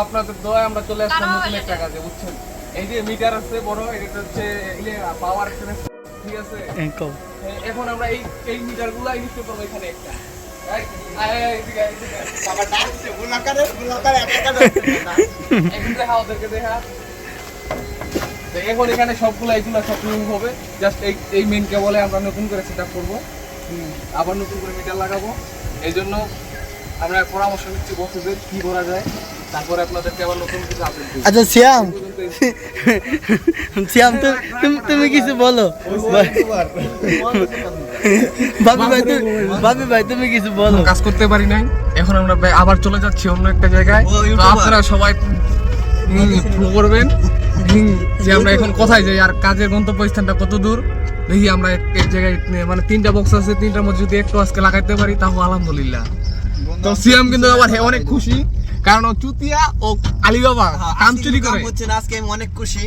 আপনাদের দোয়ায় আমরা চলে আসলাম নতুন একটা কাজে, বুঝছেন? এই যে মিটার আছে বড়, এটা হচ্ছে পাওয়ার, ঠিক আছে? এখন আমরা এই মিটারগুলো ইনস্টল করবো এখানে একটা। এখন এখানে সবগুলো এইগুলো সব হবে। জাস্ট এই মেইন কেবলে আমরা নতুন করে সেটআপ করবো, আবার নতুন করে মিটার লাগাবো। এই জন্য আমরা পরামর্শ নিচ্ছি বসুদের কি করা যায়, তারপরে আপনাদেরকে আবার নতুন কিছু আপডেট দেব। আচ্ছা শ্যাম, শ্যাম তুমি কিছু বলো। বাবি ভাই তুমি কিছু বলো। কাজ করতে পারি নাই, এখন আমরা আবার চলে যাচ্ছি অন্য একটা জায়গায়। তো আপনারা সবাই ফলো করবেন যে আমরা এখন কোথায় যাই আর কাজের গন্তব্যস্থানটা কত দূর। দেখি আমরা এক জায়গায় মানে 3টা বক্স আছে, 3টার মধ্যে যদি একটু আজকে লাগাইতে পারি তাহলে আলহামদুলিল্লাহ। তো সিয়াম কিন্তু আবার অনেক খুশি, কারণ ও চুতিয়া ও আলিবাবা কাম চুরি করে হচ্ছে না। আজকে আমি অনেক খুশি।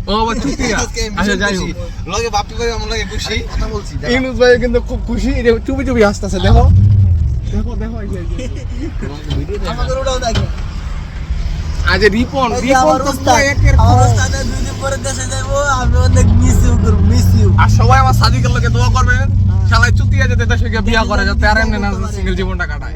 ও আবার চুতিয়া। আচ্ছা যাই হোক, লগে বাপি ভাই আমার লগে খুশি। কথা বলছি ইউনুস ভাই কিন্তু খুব খুশি, চুপি চুপি আসতেছে। দেখো দেখো দেখো, এই যে আমাদের ওটাও দেখে। আজ রিপন তো একের আমার ওস্তাদ 2 দিন পরে দেশে যাবো। আমি অনেক মিস ইউ। আর সবাই আমার সাদিকের লোকে দোয়া করবেন, শালায় চুতিয়া যেতে দেশে গিয়ে বিয়া করে যাতে আর এমনি না সিঙ্গেল জীবনটা কাটায়।